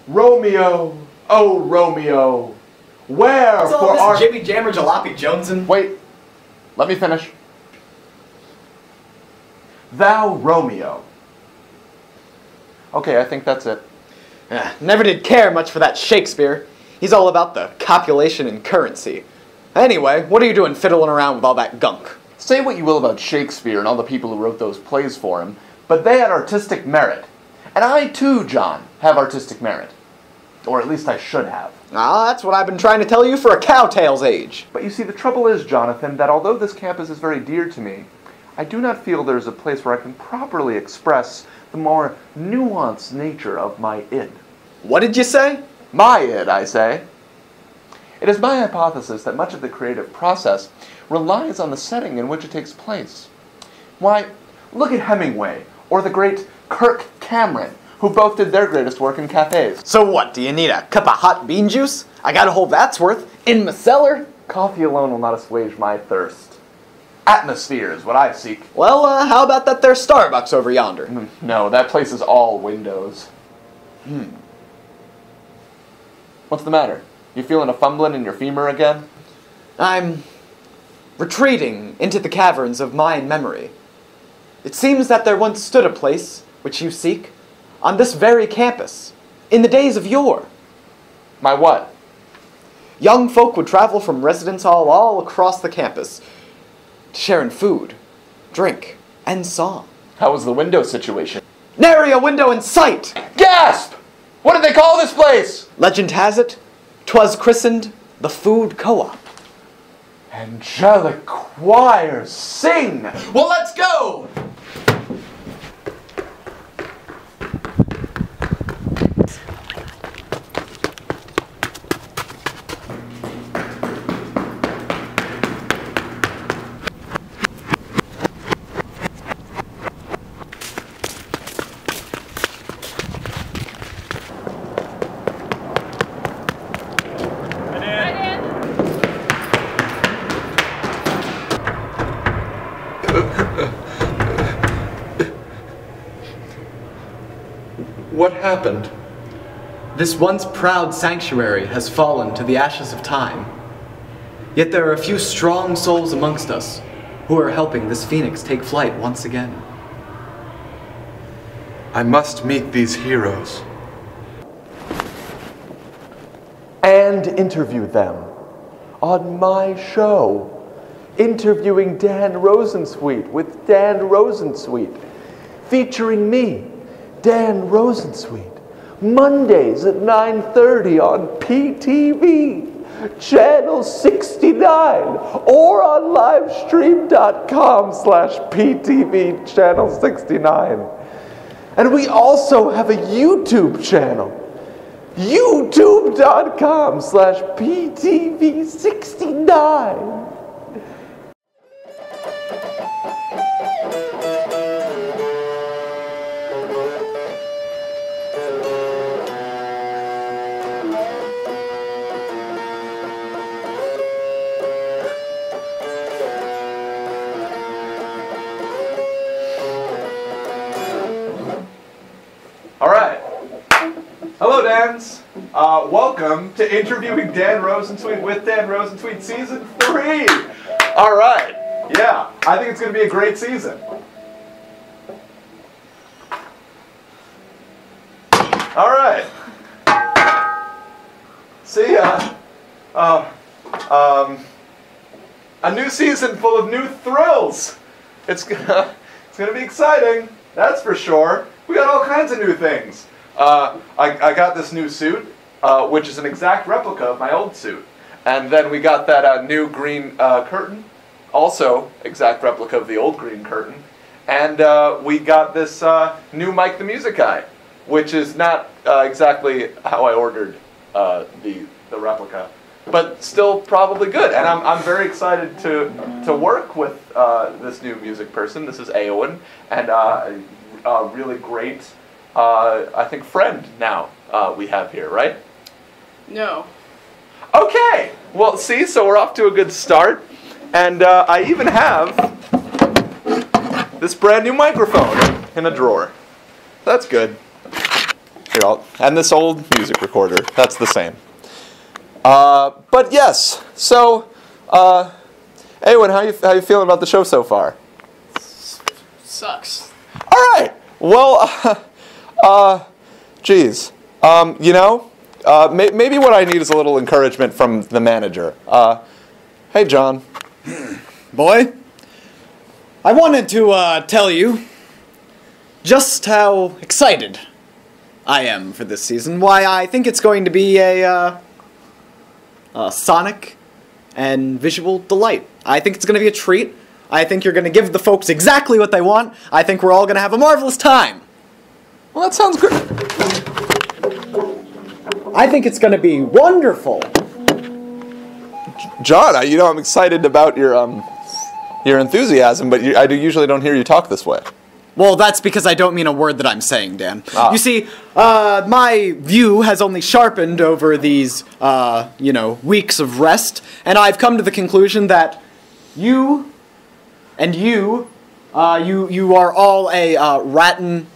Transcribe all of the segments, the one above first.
Romeo, oh Romeo, where What's for all our... this Jimmy Jammer Jalopy Jonesin? Wait, let me finish. Thou Romeo. Okay, I think that's it. Never did care much for that Shakespeare. He's all about the copulation and currency. Anyway, what are you doing fiddling around with all that gunk? Say what you will about Shakespeare and all the people who wrote those plays for him, but they had artistic merit. And I too, John, have artistic merit. Or at least I should have. Ah, that's what I've been trying to tell you for a cowtail's age. But you see, the trouble is, Jonathan, that although this campus is very dear to me, I do not feel there's a place where I can properly express the more nuanced nature of my id. What did you say? My id, I say. It is my hypothesis that much of the creative process relies on the setting in which it takes place. Why, look at Hemingway, or the great Kirk Cameron, who both did their greatest work in cafes. So what, do you need a cup of hot bean juice? I got a whole that's worth in my cellar. Coffee alone will not assuage my thirst. Atmosphere is what I seek. Well, how about that there Starbucks over yonder? No, that place is all windows. What's the matter? You feeling a fumbling in your femur again? I'm retreating into the caverns of mind memory. It seems that there once stood a place, which you seek, on this very campus, in the days of yore. My what? Young folk would travel from residence hall all across the campus, sharing food, drink, and song. How was the window situation? Nary a window in sight! Gasp! What did they call this place? Legend has it, 'twas christened the Food Co-op. Angelic choirs, sing! Well, let's go! What happened? This once proud sanctuary has fallen to the ashes of time. Yet there are a few strong souls amongst us who are helping this phoenix take flight once again. I must meet these heroes. And interview them on my show. Interviewing Dan Rosensweet with Dan Rosensweet. Featuring me, Dan Rosensweet. Mondays at 9:30 on PTV, channel 69, or on livestream.com/PTV channel 69. And we also have a YouTube channel, youtube.com/PTV 69. All right. Hello, Dans. Welcome to Interviewing Dan Rosensweet with Dan Rosensweet Season 3. All right. Yeah, I think it's going to be a great season. All right. See ya. A new season full of new thrills. It's gonna be exciting. That's for sure. We got all kinds of new things. I got this new suit, which is an exact replica of my old suit. And then we got that new green curtain, also exact replica of the old green curtain. And we got this new Mike the Music Guy, which is not exactly how I ordered the replica, but still probably good. And I'm very excited to work with this new music person. This is Eowyn, and a really great, I think, friend now we have here, right? No. Okay, well, see, so we're off to a good start, and I even have this brand new microphone in a drawer. That's good. And this old music recorder, that's the same. But yes, so, Eowyn, how you feeling about the show so far? Sucks. All right. Well, geez. Maybe what I need is a little encouragement from the manager. Hey, John. Boy, I wanted to tell you just how excited I am for this season. Why I think it's going to be a sonic and visual delight. I think it's going to be a treat. I think you're going to give the folks exactly what they want. I think we're all going to have a marvelous time. Well, that sounds great. I think it's going to be wonderful. John, I'm excited about your enthusiasm, but I usually don't hear you talk this way. Well, that's because I don't mean a word that I'm saying, Dan. You see, my view has only sharpened over these, weeks of rest, and I've come to the conclusion that you are all a rattan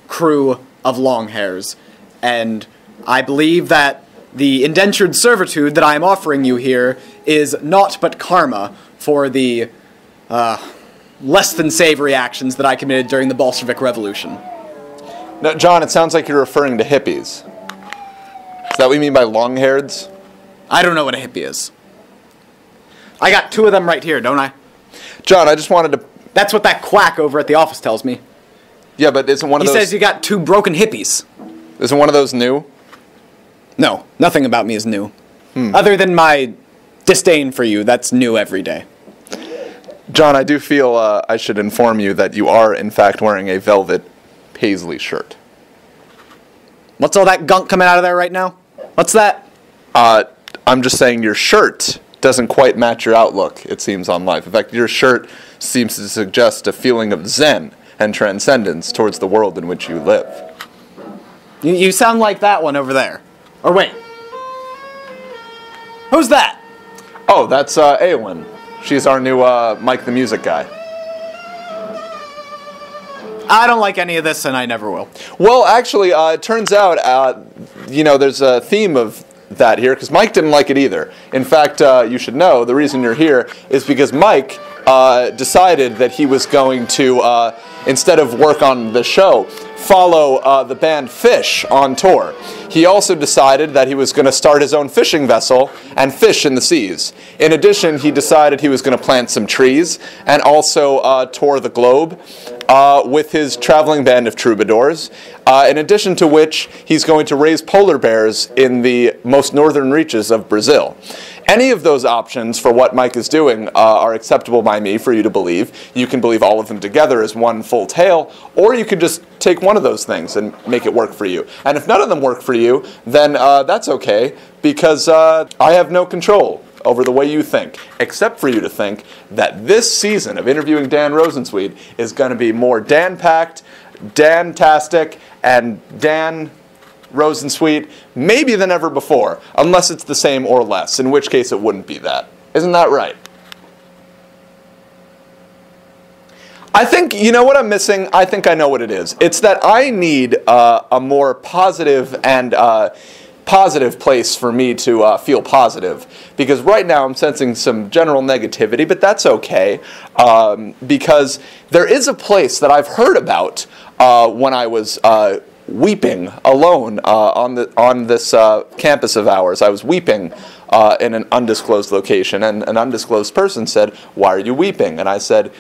crew of long hairs, and I believe that the indentured servitude that I am offering you here is naught but karma for the, less than savory actions that I committed during the Bolshevik Revolution. No, John, it sounds like you're referring to hippies. Is that what you mean by long-haireds? I don't know what a hippie is. I got 2 of them right here, don't I? John, I just wanted to... That's what that quack over at the office tells me. Yeah, but isn't one of those... He says you got 2 broken hippies. Isn't one of those new? No, nothing about me is new. Other than my disdain for you, that's new every day. John, I do feel I should inform you that you are, in fact, wearing a velvet paisley shirt. What's all that gunk coming out of there right now? What's that? I'm just saying your shirt doesn't quite match your outlook, it seems, on life. In fact, your shirt seems to suggest a feeling of zen and transcendence towards the world in which you live. You sound like that one over there. Or wait. Who's that? Oh, that's Eowyn. She's our new Mike the Music guy. I don't like any of this, and I never will. Well, actually, it turns out, there's a theme of that here, because Mike didn't like it either. In fact, you should know, the reason you're here is because Mike decided that he was going to, instead of work on the show, follow the band Fish on tour. He also decided that he was going to start his own fishing vessel and fish in the seas. In addition, he decided he was going to plant some trees and also tour the globe with his traveling band of troubadours. In addition to which, he's going to raise polar bears in the most northern reaches of Brazil. Any of those options for what Mike is doing are acceptable by me for you to believe. You can believe all of them together as one full tale, or you could just take one of those things and make it work for you. And if none of them work for you, then that's okay, because I have no control over the way you think, except for you to think that this season of Interviewing Dan Rosensweet is going to be more Dan-packed, Dan-tastic, and Dan Rosensweet maybe than ever before, unless it's the same or less, in which case it wouldn't be that. Isn't that right? I think, you know what I'm missing? I think I know what it is. It's that I need a more positive and positive place for me to feel positive. Because right now I'm sensing some general negativity, but that's okay. Because there is a place that I've heard about when I was weeping alone on this campus of ours. I was weeping in an undisclosed location, and an undisclosed person said, "Why are you weeping?" And I said,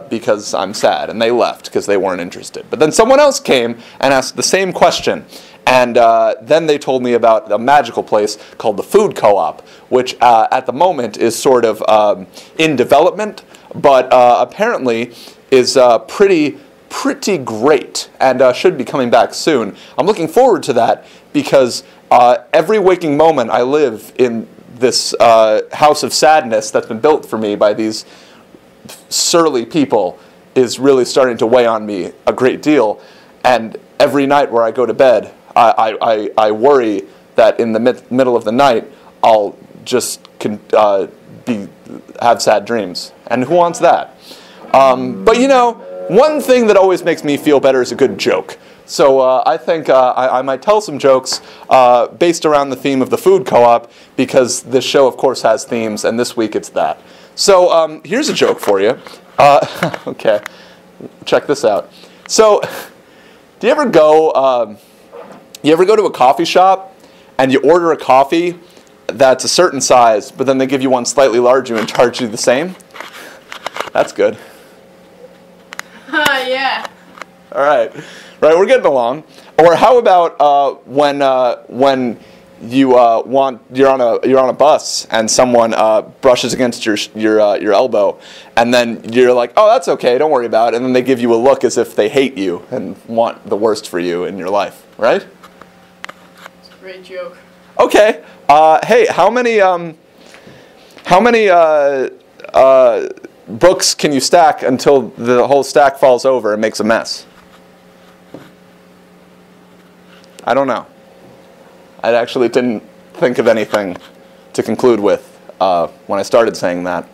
because I'm sad, and they left because they weren't interested. But then someone else came and asked the same question, and then they told me about a magical place called the Food Co-op, which at the moment is sort of in development, but apparently is pretty great and should be coming back soon. I'm looking forward to that because every waking moment I live in this house of sadness that's been built for me by these surly people is really starting to weigh on me a great deal. And every night where I go to bed, I worry that in the middle of the night I'll just have sad dreams. And who wants that? But you know, one thing that always makes me feel better is a good joke. So I think I might tell some jokes based around the theme of the food co-op, because this show, of course, has themes, and this week it's that. So here's a joke for you. Okay, check this out. So, do you ever go to a coffee shop and you order a coffee that's a certain size, but then they give you one slightly larger and charge you the same? That's good. Yeah. All right, we're getting along. Or how about when you're on a bus and someone brushes against your elbow, and then you're like, oh, that's okay, don't worry about it, and then they give you a look as if they hate you and want the worst for you in your life, right? It's a great joke. Okay. Hey, how many books can you stack until the whole stack falls over and makes a mess? I don't know. I actually didn't think of anything to conclude with when I started saying that,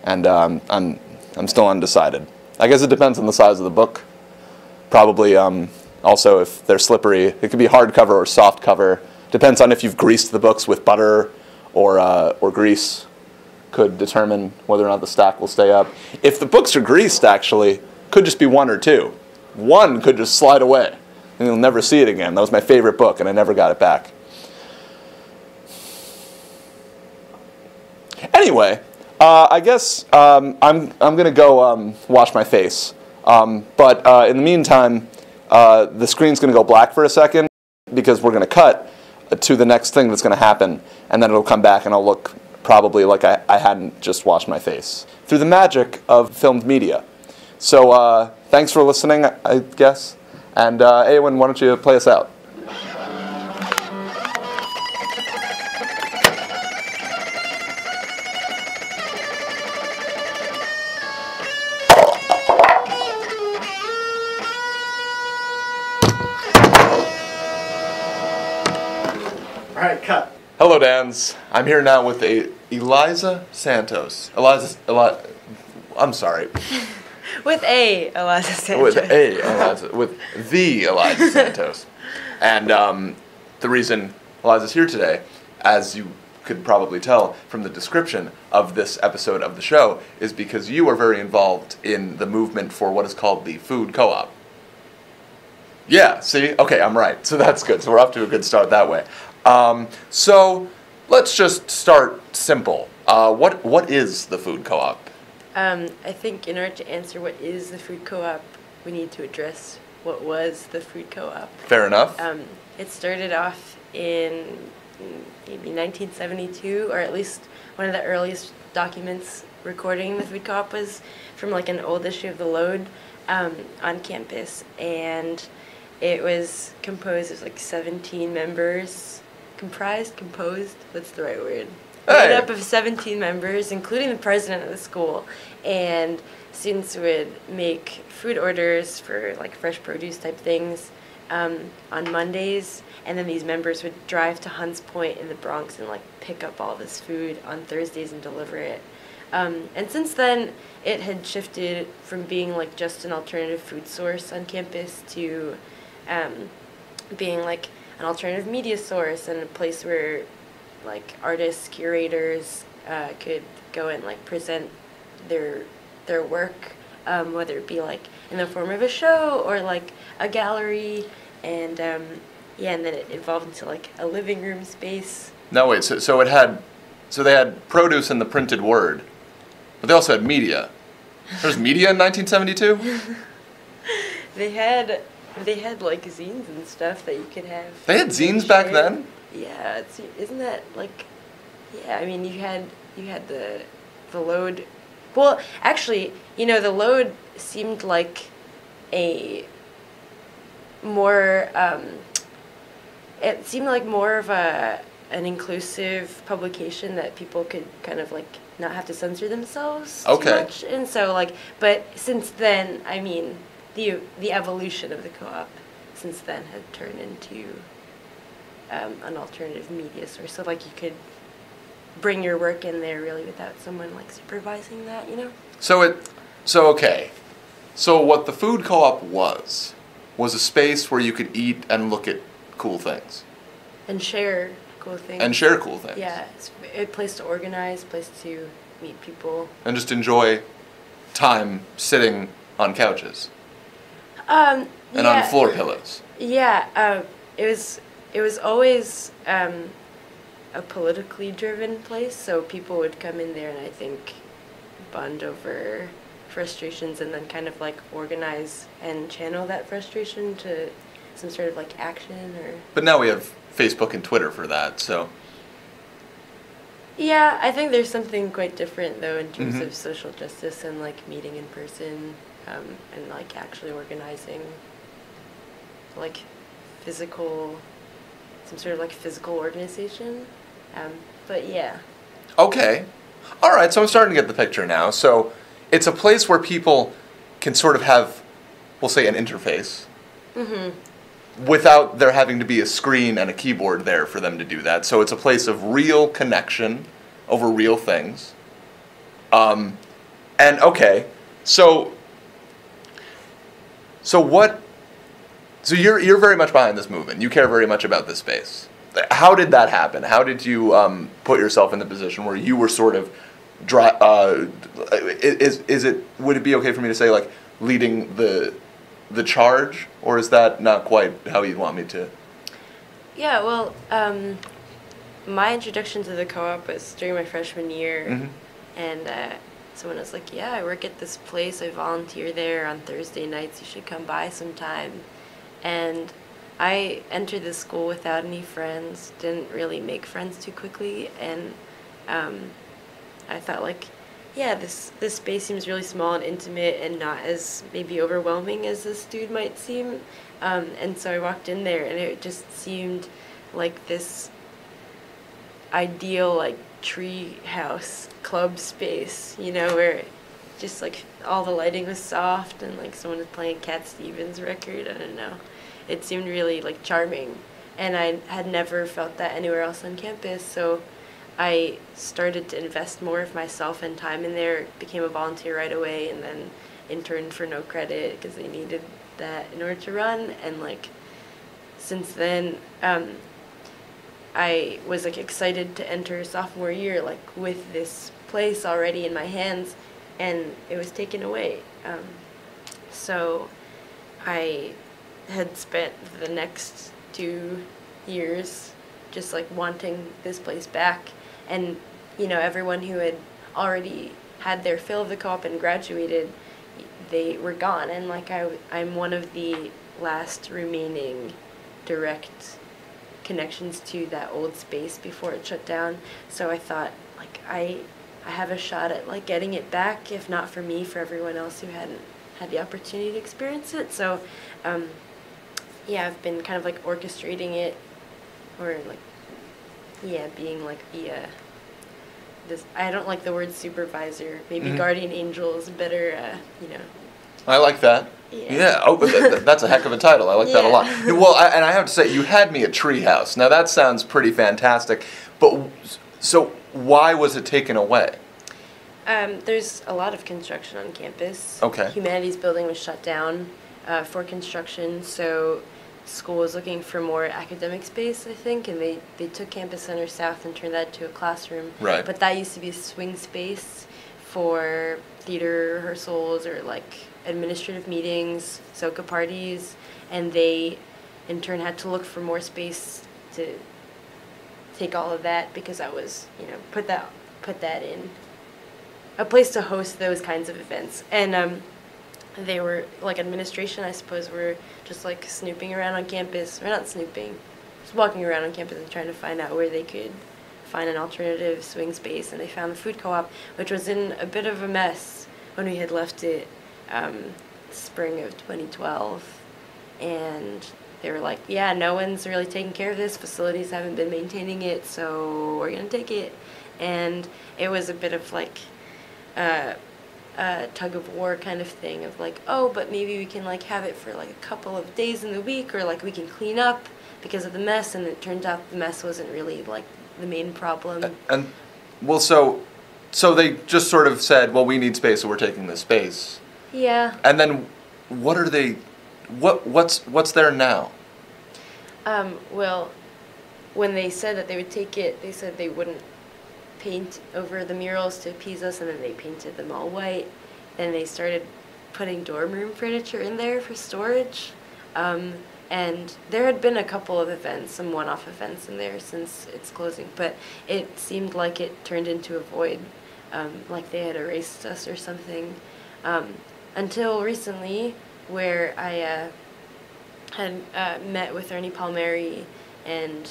and I'm still undecided. I guess it depends on the size of the book. Probably also if they're slippery, it could be hardcover or soft cover. Depends on if you've greased the books with butter or grease. Could determine whether or not the stack will stay up. If the books are greased, actually, could just be one or two. One could just slide away, and you'll never see it again. That was my favorite book, and I never got it back. Anyway, I guess I'm gonna go wash my face. But in the meantime, the screen's gonna go black for a second because we're gonna cut to the next thing that's gonna happen, and then it'll come back, and I'll look probably like I hadn't just washed my face through the magic of filmed media. So thanks for listening, I guess. And Eowyn, why don't you play us out? All right, cut. Hello, Dans. I'm here now with Eliza Santos. I'm sorry. With Eliza Santos. With the Eliza Santos. And the reason Eliza's here today, as you could probably tell from the description of this episode of the show, is because you are very involved in the movement for what is called the food co-op. Yeah, see? Okay, I'm right. So that's good. So we're off to a good start that way. So let's just start simple. What is the food co-op? I think in order to answer what is the food co-op, we need to address what was the food co-op. Fair enough. It started off in maybe 1972, or at least one of the earliest documents recording the food co-op was from like an old issue of The Load on campus, and it was composed of like 17 members. Composed, what's the right word? Made up of 17 members, including the president of the school, and students would make food orders for like fresh produce type things on Mondays, and then these members would drive to Hunts Point in the Bronx and like pick up all this food on Thursdays and deliver it. And since then, it had shifted from being like just an alternative food source on campus to being like an alternative media source and a place where like artists, curators could go and like present their work, whether it be like in the form of a show or like a gallery, and yeah, and then it evolved into like a living room space. No, wait. So they had produce in the printed word, but they also had media. There was media in 1972. They had like zines and stuff that you could have. They had zines back then? Yeah, isn't that like, yeah, I mean you had the Load. Well, actually, you know, the Load seemed like a more it seemed like more of an inclusive publication that people could kind of like not have to censor themselves too much. And so like, but since then, I mean, the evolution of the co-op since then had turned into an alternative media source. So like you could bring your work in there really without someone like supervising that, you know? So okay. So what the food co-op was a space where you could eat and look at cool things. And share cool things. And share cool things. Yeah, it's a place to organize, place to meet people. And just enjoy time sitting on couches. And on floor pillows. Yeah, it was always a politically driven place, so people would come in there and I think bond over frustrations and then kind of like organize and channel that frustration to some sort of like action or... But now we have Facebook and Twitter for that, so... Yeah, I think there's something quite different though in terms of social justice and like meeting in person and like actually organizing like physical, some sort of like physical organization. But yeah. Okay. All right, so I'm starting to get the picture now. So it's a place where people can sort of have, we'll say, an interface. Without there having to be a screen and a keyboard there for them to do that. So it's a place of real connection over real things. And okay, so you're very much behind this movement. You care very much about this space. How did that happen? How did you put yourself in the position where you were sort of would it be okay for me to say like leading the charge, or is that not quite how you'd want me to? Yeah, well, my introduction to the co-op was during my freshman year, and someone was like, yeah, I work at this place, I volunteer there on Thursday nights, you should come by sometime. And I entered this school without any friends, didn't really make friends too quickly, and I thought like, yeah, this space seems really small and intimate and not as maybe overwhelming as this dude might seem. And so I walked in there and it just seemed like this ideal like tree house club space, you know, where just like all the lighting was soft and like someone was playing Cat Stevens record, I don't know. It seemed really like charming and I had never felt that anywhere else on campus, so I started to invest more of myself and time in there, became a volunteer right away, and then interned for no credit because they needed that in order to run. And like since then, I was like excited to enter sophomore year like with this place already in my hands, and it was taken away. So I had spent the next 2 years just like wanting this place back. And, you know, everyone who had already had their fill of the co-op and graduated, they were gone. And, like, I'm one of the last remaining direct connections to that old space before it shut down. So I thought, like, I have a shot at, like, getting it back, if not for me, for everyone else who hadn't had the opportunity to experience it. So, yeah, I've been kind of, like, orchestrating it, or, like, yeah, being like the this, I don't like the word supervisor. Maybe guardian angel is better. You know. I like that. Yeah. Oh, but that's a heck of a title. I like that a lot. Well, and I have to say, you had me at Treehouse. Now that sounds pretty fantastic. But so why was it taken away? There's a lot of construction on campus. Okay. Humanities building was shut down for construction, so school was looking for more academic space, I think, and they took Campus Center South and turned that into a classroom. Right. But that used to be a swing space for theater rehearsals or like administrative meetings, soca parties, and they in turn had to look for more space to take all of that because that was, you know, put that in a place to host those kinds of events. And they were, like, administration, I suppose, were just, like, snooping around on campus, or not snooping, just walking around on campus and trying to find out where they could find an alternative swing space, and they found the food co-op, which was in a bit of a mess when we had left it spring of 2012, and they were like, yeah, no one's really taking care of this, facilities haven't been maintaining it, so we're going to take it. And it was a bit of, like, tug of war kind of thing of like, oh, but maybe we can like have it for like a couple of days in the week, or like we can clean up because of the mess. And it turned out the mess wasn't really like the main problem. And well, so they just sort of said, well, we need space, so we're taking this space. Yeah. And then, what are they? What's there now? Well, when they said that they would take it, they said they wouldn't paint over the murals to appease us, and then they painted them all white. Then they started putting dorm room furniture in there for storage. And there had been a couple of events, some one-off events in there since its closing, but it seemed like it turned into a void, like they had erased us or something. Until recently, where I had met with Ernie Palmieri and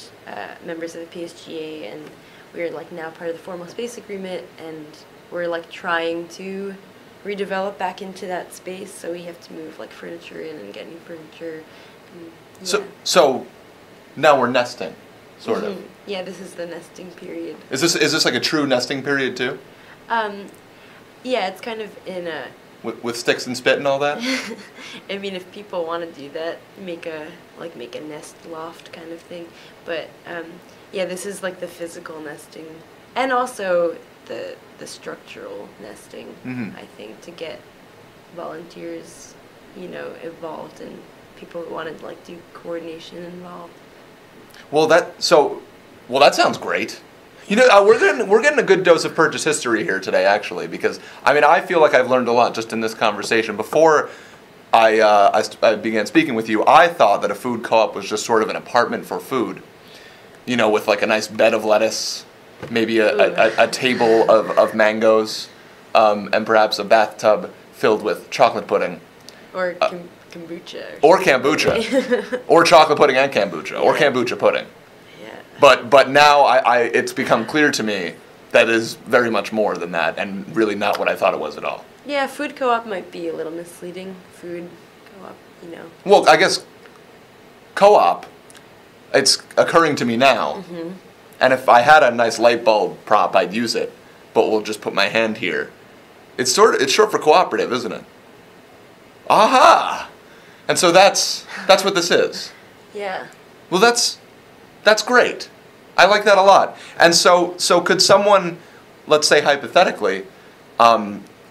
members of the PSGA, and we were like now part of the formal space agreement, and we're like trying to redevelop back into that space, so we have to move like furniture in and get new furniture. Yeah. So now we're nesting, sort of. Yeah, this is the nesting period. Is this like a true nesting period too? Yeah, it's kind of in a. With sticks and spit and all that. I mean, if people want to do that, make a nest loft kind of thing. But yeah, this is like the physical nesting, and also the structural nesting. I think to get volunteers, involved and people who want to like do coordination involved. Well, that sounds great. We're getting a good dose of purchase history here today, actually, because I feel like I've learned a lot just in this conversation. Before I began speaking with you, I thought that a food co-op was just sort of an apartment for food, with like a nice bed of lettuce, maybe a table of mangoes, and perhaps a bathtub filled with chocolate pudding. Or kombucha. Or kombucha. Or chocolate pudding and kombucha. Or kombucha pudding. Yeah. But now it's become clear to me that is very much more than that, and really not what I thought it was at all. Yeah, food co-op might be a little misleading. Food co-op, Well, I guess co-op, it's occurring to me now. And if I had a nice light bulb prop, I'd use it. But we'll just put my hand here. It's short for cooperative, isn't it? Aha! And so that's what this is. Yeah. Well, that's great. I like that a lot. And so could someone, let's say hypothetically,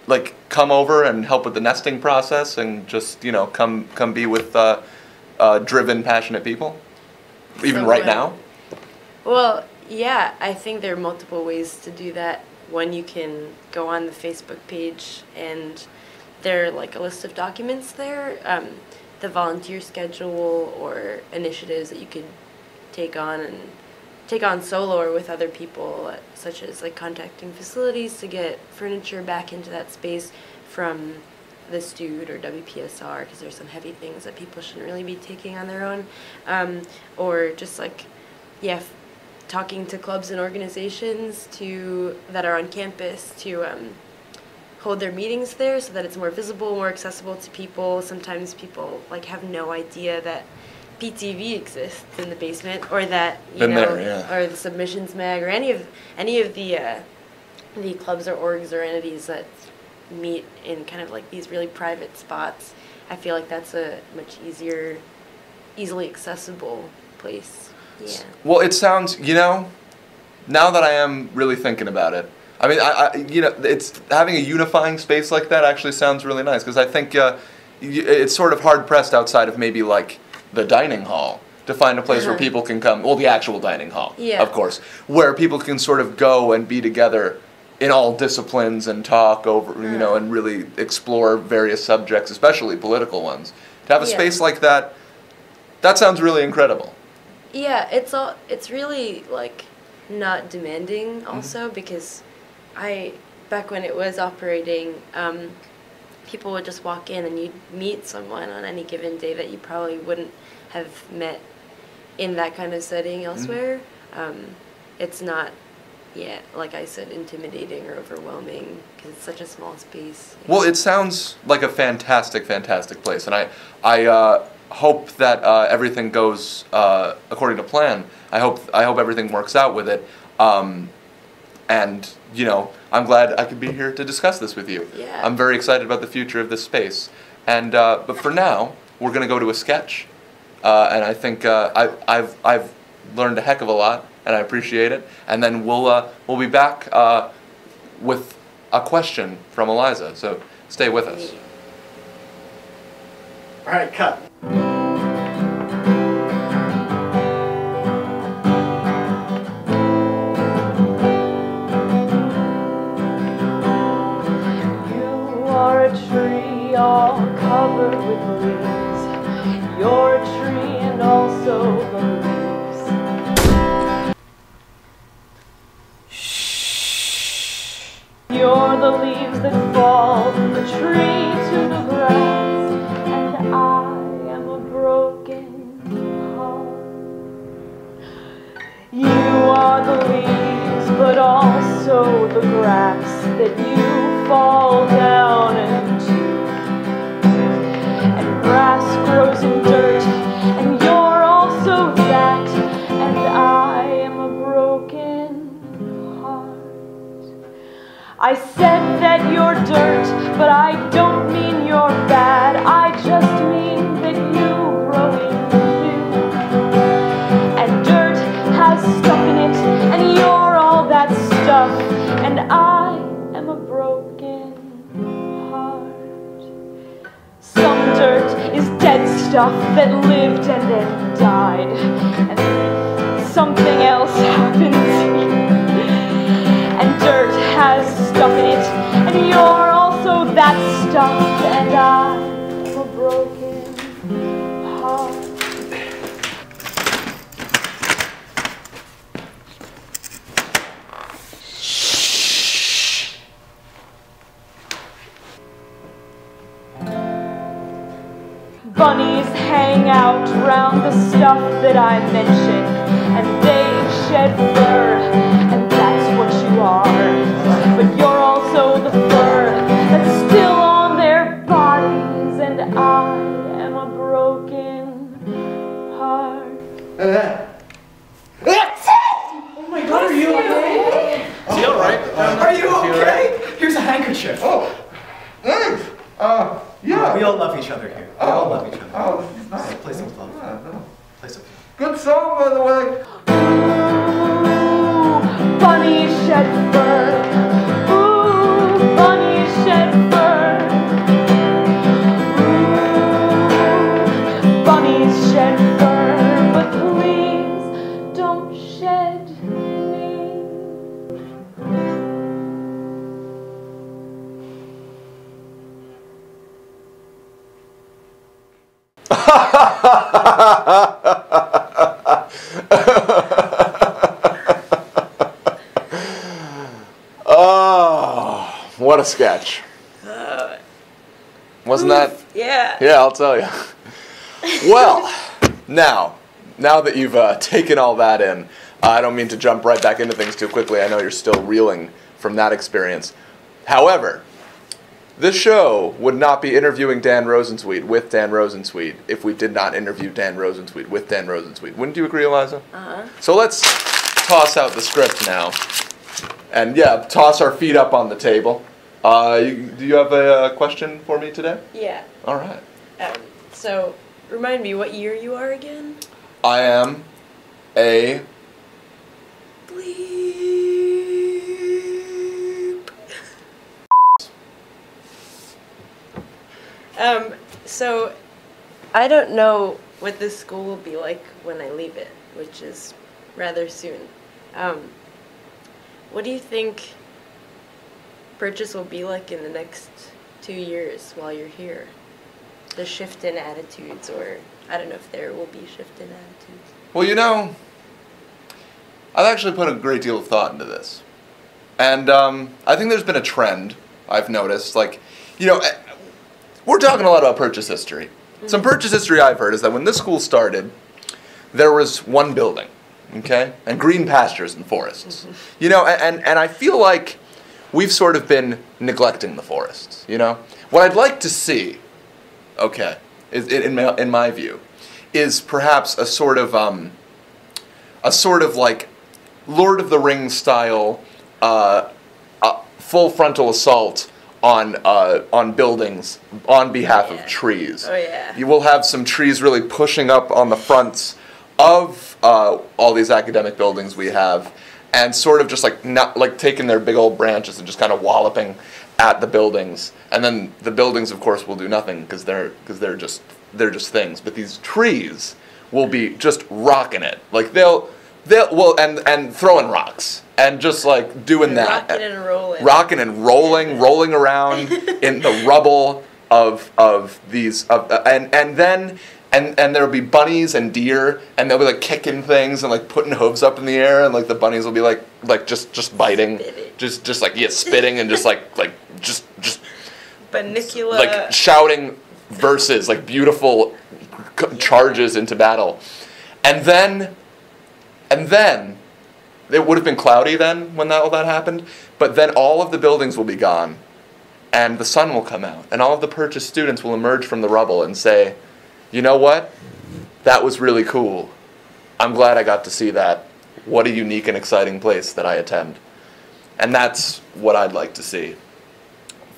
like come over and help with the nesting process and just come be with driven, passionate people, even right now? Well, yeah, I think there are multiple ways to do that. One, you can go on the Facebook page, and there are like a list of documents there, the volunteer schedule or initiatives that you could take on solo or with other people, such as like contacting facilities to get furniture back into that space from the STUD or WPSR, because there's some heavy things that people shouldn't really be taking on their own, or just like, talking to clubs and organizations that are on campus to hold their meetings there so that it's more visible, more accessible to people. Sometimes people like have no idea that PTV exists in the basement, or that or the Submissions Mag, or any of the clubs or orgs or entities that meet in kind of like these really private spots. I feel like that's a much easily accessible place. Yeah. Well, it sounds, now that I am really thinking about it, it's having a unifying space like that actually sounds really nice, because I think it's sort of hard pressed outside of maybe like the dining hall to find a place where people can come. Well, the actual dining hall, of course, where people can sort of go and be together in all disciplines and talk over, and really explore various subjects, especially political ones. To have a space like that sounds really incredible. Yeah, it's really like not demanding also, because back when it was operating, people would just walk in and you'd meet someone on any given day that you probably wouldn't have met in that kind of setting elsewhere. It's not, like I said, intimidating or overwhelming, because it's such a small space. Well, it sounds like a fantastic, fantastic place, and I hope that everything goes according to plan. I hope everything works out with it. And, I'm glad I could be here to discuss this with you. Yeah. I'm very excited about the future of this space. And but for now, we're going to go to a sketch. And I think I've learned a heck of a lot, and I appreciate it. And then we'll be back with a question from Eliza. So stay with us. Alright, cut. You are a tree all covered with leaves. You're a tree and also the leaves. Shh. You're the leaves that fall from the tree to the grass, and I am a broken heart. You are the leaves, but also the grass that you fall down into. And grass grows in dirt, and you're also that, and I am a broken heart. I said that you're dirt, but I don't mean you're bad. I just mean that you grow in you. And dirt has stuff in it, and you're all that stuff, and I am a broken heart. Some dirt is dead stuff that lived and then died, and something else happened. And dirt has stuff in it, and you're also that stuff, and I am a broken heart. Bunnies hang out round the stuff that I mentioned, and they shed fur, and that's what you are. But you're also the fur that's still on their bodies, and I am a broken heart. Oh my god, are you okay? Is he alright? Are you okay? Here's a handkerchief. Oh, thanks. Yeah. We all love each other here. We all love each other. Oh, this is nice. Play some love. Yeah, Play some. good song, by the way. Ooh, bunnies shed fur. Ooh, bunnies shed fur. Ooh, bunnies shed fur, but please don't shed me. Oh, what a sketch. Wasn't that? Yeah. Yeah, I'll tell you. Well, now that you've taken all that in, I don't mean to jump right back into things too quickly. I know you're still reeling from that experience. However, this show would not be interviewing Dan Rosensweet with Dan Rosensweet if we did not interview Dan Rosensweet with Dan Rosensweet. Wouldn't you agree, Eliza? Uh-huh. So let's toss out the script now. And yeah, toss our feet up on the table. Do you have a question for me today? Yeah. All right. So, remind me what year you are again? I am a... Bleep. So, I don't know what this school will be like when I leave it, which is rather soon. What do you think purchase will be like in the next 2 years while you're here? The shift in attitudes, or I don't know if there will be shift in attitudes. Well, you know, I've actually put a great deal of thought into this. And I think there's been a trend I've noticed. Like, you know, we're talking a lot about purchase history. Mm-hmm. Some purchase history I've heard is that when this school started, there was one building, okay? And green pastures and forests. Mm-hmm. You know, and I feel like we've sort of been neglecting the forests, you know? What I'd like to see, okay, in my view, is perhaps a sort of like Lord of the Rings style full frontal assault on buildings on behalf of trees. Oh yeah. You will have some trees really pushing up on the fronts of all these academic buildings we have, and sort of just like taking their big old branches and just kind of walloping at the buildings, and then the buildings, of course, will do nothing because they're just they're just things, but these trees will be just rocking it. Like they'll and throwing rocks and just like doing that. Rocking and rolling around in the rubble of these and there'll be bunnies and deer, and they'll be like kicking things and like putting hooves up in the air, and like the bunnies will be like just biting, just like spitting and just just Banicula. Like shouting verses, like beautiful charges into battle. And then it would have been cloudy then when all that happened, but then all of the buildings will be gone and the sun will come out and all of the purchased students will emerge from the rubble and say, you know what? That was really cool. I'm glad I got to see that. What a unique and exciting place that I attend. And that's what I'd like to see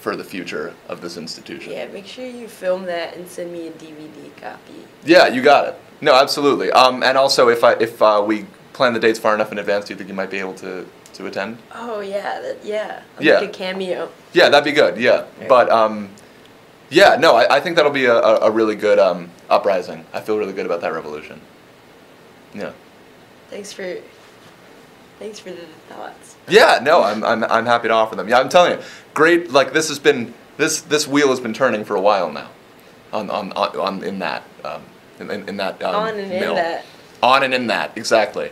for the future of this institution. Yeah, make sure you film that and send me a DVD copy. Yeah, you got it. No, absolutely. And also, if we plan the dates far enough in advance, do you think you might be able to attend? Oh yeah, Yeah. Like a cameo. Yeah, that'd be good. Yeah, but yeah, no, I think that'll be a really good uprising. I feel really good about that revolution. Yeah. Thanks for the thoughts. Yeah, no, I'm happy to offer them. Yeah, I'm telling you, great. Like this this wheel has been turning for a while now, in that On and mill. in that. On and in that, exactly.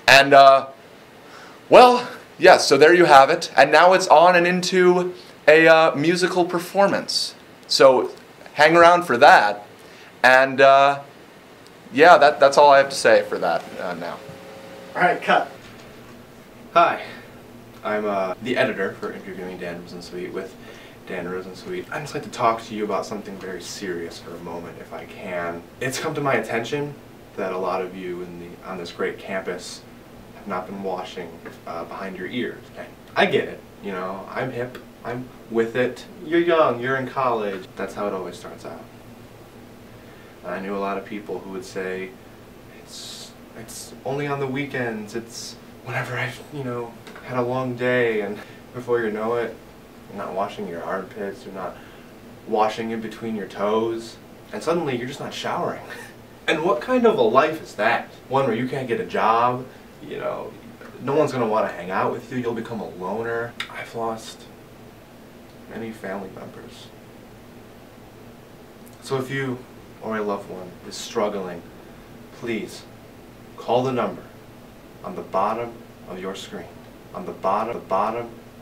And well, yes. So there you have it. And now it's on and into a musical performance. So hang around for that. And yeah, that's all I have to say for that now. All right, cut. Hi, I'm the editor for Interviewing Dan Rosensweet with Dan Rosensweet. I'd just like to talk to you about something very serious for a moment, if I can. It's come to my attention that a lot of you on this great campus have not been washing behind your ears. And I get it, you know, I'm hip, I'm with it. You're young, you're in college. That's how it always starts out. I knew a lot of people who would say, it's only on the weekends, it's whenever I've, had a long day, and before you know it, you're not washing your armpits, you're not washing in between your toes, and suddenly you're just not showering. And what kind of a life is that? One where you can't get a job, no one's going to want to hang out with you, you'll become a loner. I've lost many family members. So if you or a loved one is struggling, please call the number on the bottom of your screen. On the bottom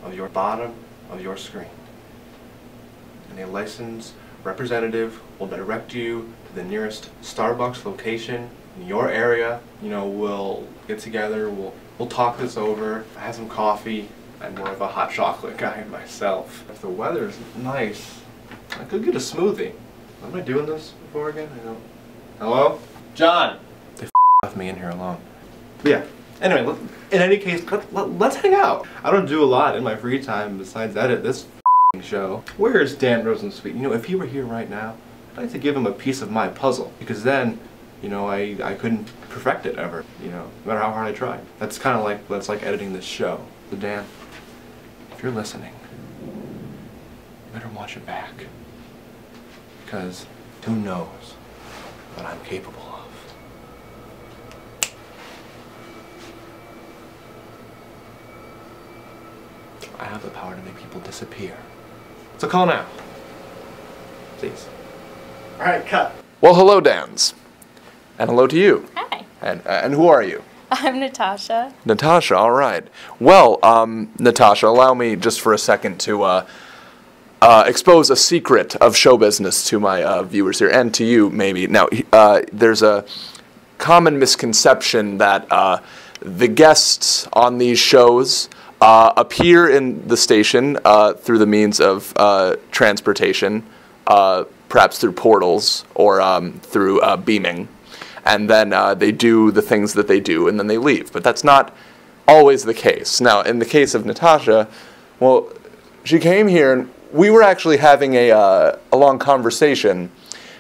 of your screen. And a licensed representative will direct you to the nearest Starbucks location in your area. We'll get together, we'll talk this over, have some coffee. I'm more of a hot chocolate guy myself. If the weather's nice, I could get a smoothie. Am I doing this before again? I don't. Hello? John! They left me in here alone. But yeah. Anyway, in any case, let's hang out. I don't do a lot in my free time besides edit this show. Where's Dan Rosensweet? If he were here right now, I'd like to give him a piece of my puzzle. Because then, I couldn't perfect it ever. No matter how hard I tried. That's kind of like, that's like editing this show. So Dan, if you're listening, you better watch it back. Because who knows what I'm capable of. I have the power to make people disappear. So call now. Please. Alright, cut. Well, hello, Dans. And hello to you. Hi. And who are you? I'm Natasha. Natasha, all right. Well, Natasha, allow me just for a second to expose a secret of show business to my viewers here, and to you, maybe. Now, there's a common misconception that the guests on these shows appear in the station through the means of transportation, perhaps through portals or through beaming, and then they do the things that they do, and then they leave. But that's not always the case. Now, in the case of Natasha, well, she came here, and we were actually having a long conversation,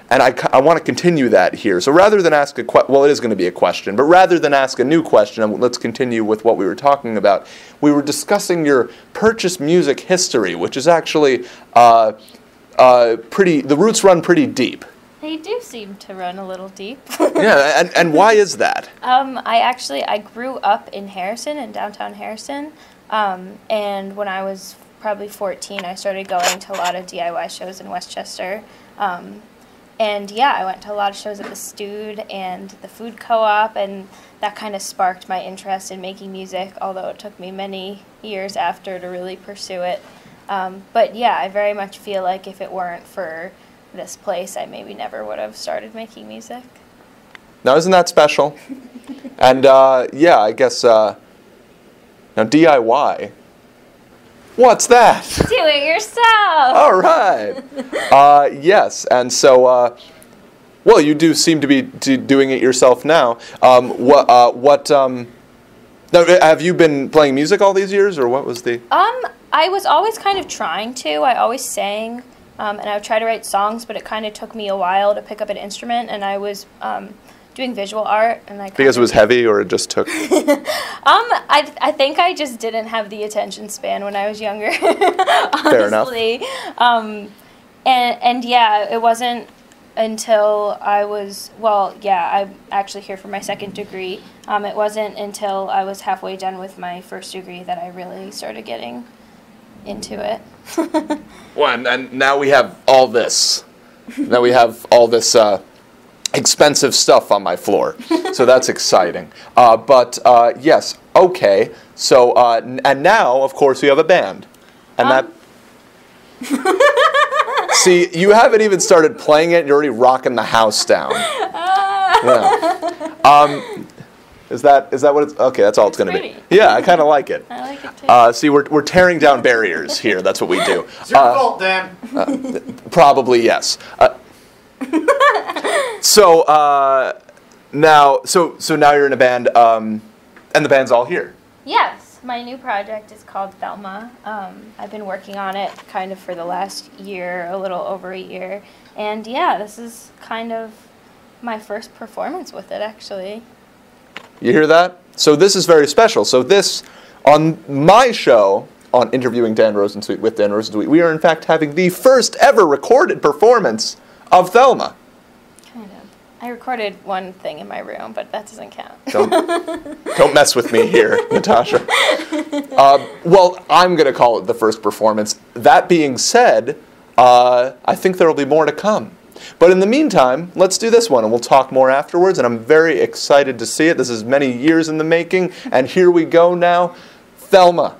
and I want to continue that here. So rather than ask well, it is going to be a question, but rather than ask a new question, let's continue with what we were talking about. We were discussing your purchase music history, which is actually the roots run pretty deep. They do seem to run a little deep. Yeah, and why is that? I grew up in Harrison, in downtown Harrison, and when I was probably 14, I started going to a lot of DIY shows in Westchester. And yeah, I went to a lot of shows at the Stewed and the Food Co-op, and that kind of sparked my interest in making music, although it took me many years after to really pursue it. But yeah, I very much feel like if it weren't for this place, I maybe never would have started making music. Now, isn't that special? And yeah, I guess, now DIY, what's that? Do it yourself! All right. Yes, and so, well, you do seem to be doing it yourself now. Now, have you been playing music all these years, or what was the... I was always kind of trying to. I always sang, and I would try to write songs, but it kind of took me a while to pick up an instrument, and I was doing visual art, and I Because it was heavy, or it just took... I think I just didn't have the attention span when I was younger, Fair enough. honestly. And yeah, it wasn't until I was, well, yeah, I'm actually here for my second degree. It wasn't until I was halfway done with my first degree that I really started getting into it. Well, and now we have all this. Now we have all this expensive stuff on my floor. So that's exciting. But yes, okay. So, and now, of course, we have a band. And that... See, you haven't even started playing it, you're already rocking the house down. Yeah. Is that what it's... Okay, that's all it's going to be. Yeah, I kind of like it. I like it too. See, we're tearing down barriers here. That's what we do. It's your fault, Dan. Probably, yes. So now you're in a band, and the band's all here. Yes. My new project is called Thelma. I've been working on it kind of for the last year, a little over a year. And yeah, this is kind of my first performance with it, actually. You hear that? So this is very special. So this, on my show, on Interviewing Dan Rosensweet with Dan Rosensweet, we are in fact having the first ever recorded performance of Thelma. Kind of. I recorded one thing in my room, but that doesn't count. Don't mess with me here, Natasha. Well, I'm going to call it the first performance. That being said, I think there will be more to come. But in the meantime, let's do this one, and we'll talk more afterwards, and I'm very excited to see it. This is many years in the making, and here we go now. Thelma.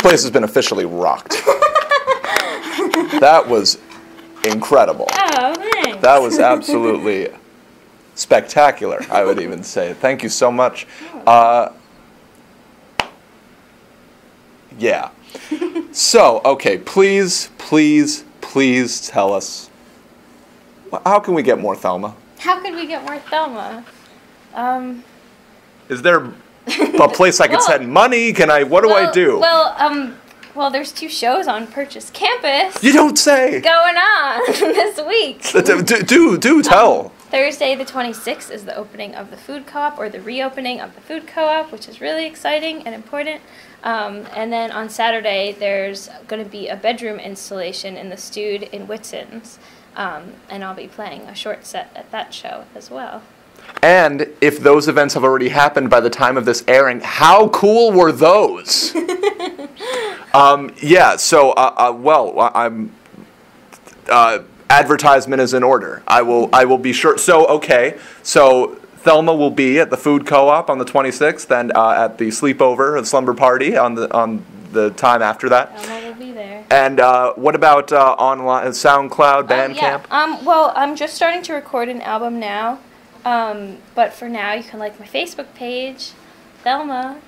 place has been officially rocked. That was incredible. Oh, thanks. That was absolutely spectacular, I would even say. Thank you so much. Yeah. So, okay, please tell us, how can we get more Thelma? How could we get more Thelma? Is there a place I could send money? What do I do? Well, there's 2 shows on Purchase Campus You don't say. going on this week. Do tell. Thursday the 26th is the opening of the food co-op, or the reopening of the food co-op, which is really exciting and important. And then on Saturday, there's going to be a bedroom installation in the Stewed in Whitson's, and I'll be playing a short set at that show as well. And if those events have already happened by the time of this airing, how cool were those? Yeah, so, I'm... advertisement is in order. I will be sure. So, okay, so Thelma will be at the food co-op on the 26th, and at the sleepover and slumber party on the time after that. Thelma will be there. And what about online, SoundCloud, Bandcamp? Yeah. Well, I'm just starting to record an album now, but for now you can like my Facebook page, Thelma.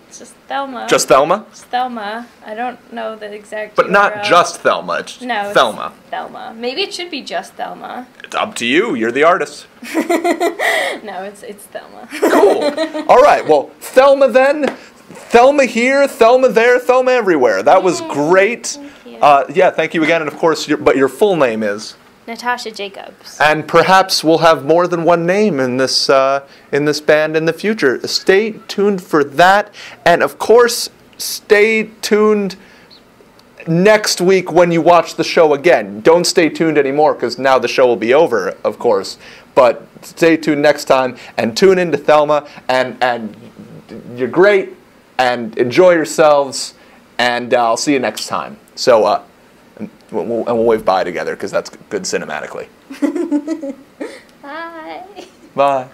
It's just Thelma. Just Thelma? It's Thelma. I don't know the exact But not URL. just Thelma, it's Thelma. It's Thelma. Maybe it should be just Thelma. It's up to you, you're the artist. No, it's Thelma. Cool. All right, well, Thelma then. Thelma here, Thelma there, Thelma everywhere. That was great. Thank you. Yeah, thank you again. And of course, your full name is? Natasha Jacobs. And perhaps we'll have more than one name in this band in the future. Stay tuned for that. And of course, stay tuned next week when you watch the show again. Don't stay tuned anymore because now the show will be over, of course. But stay tuned next time and tune into Thelma. And you're great. And enjoy yourselves. And I'll see you next time. So, and we'll wave bye together because that's good cinematically. Bye. Bye.